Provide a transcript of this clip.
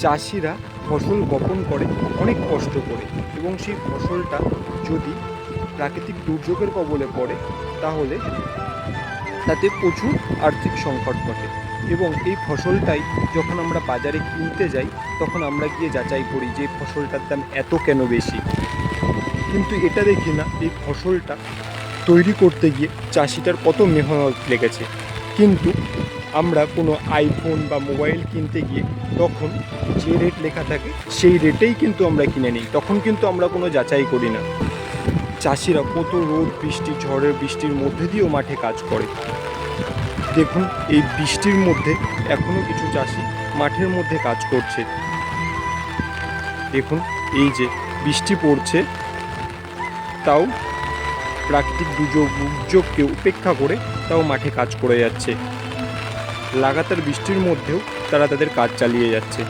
চাষিরা ফসল বপন করে অনেক কষ্ট করে, এবং সেই ফসলটা যদি প্রাকৃতিক দুর্যোগের কবলে পড়ে তাহলে তাতে প্রচুর আর্থিক সংকট ঘটে। এবং এই ফসলটাই যখন আমরা বাজারে কিনতে যাই তখন আমরা গিয়ে যাচাই করি যে ফসলটার দাম এত কেন বেশি, কিন্তু এটা দেখি না এই ফসলটা তৈরি করতে গিয়ে চাষিটার কত মেহনত লেগেছে। কিন্তু আমরা কোনো আইফোন বা মোবাইল কিনতে গিয়ে তখন যে রেট লেখা থাকে সেই রেটেই কিন্তু আমরা কিনে নিই, তখন কিন্তু আমরা কোনো যাচাই করি না। চাষিরা কত রোদ বৃষ্টি ঝড়ের বৃষ্টির মধ্যে দিয়েও মাঠে কাজ করে। দেখুন এই বৃষ্টির মধ্যে এখনও কিছু চাষি মাঠের মধ্যে কাজ করছে। দেখুন এই যে বৃষ্টি পড়ছে, তাও প্রাকৃতিক দুর্যোগকে উপেক্ষা করে তাও মাঠে কাজ করে যাচ্ছে। লাগাতার বৃষ্টির মধ্যেও তারা তাদের কাজ চালিয়ে যাচ্ছে।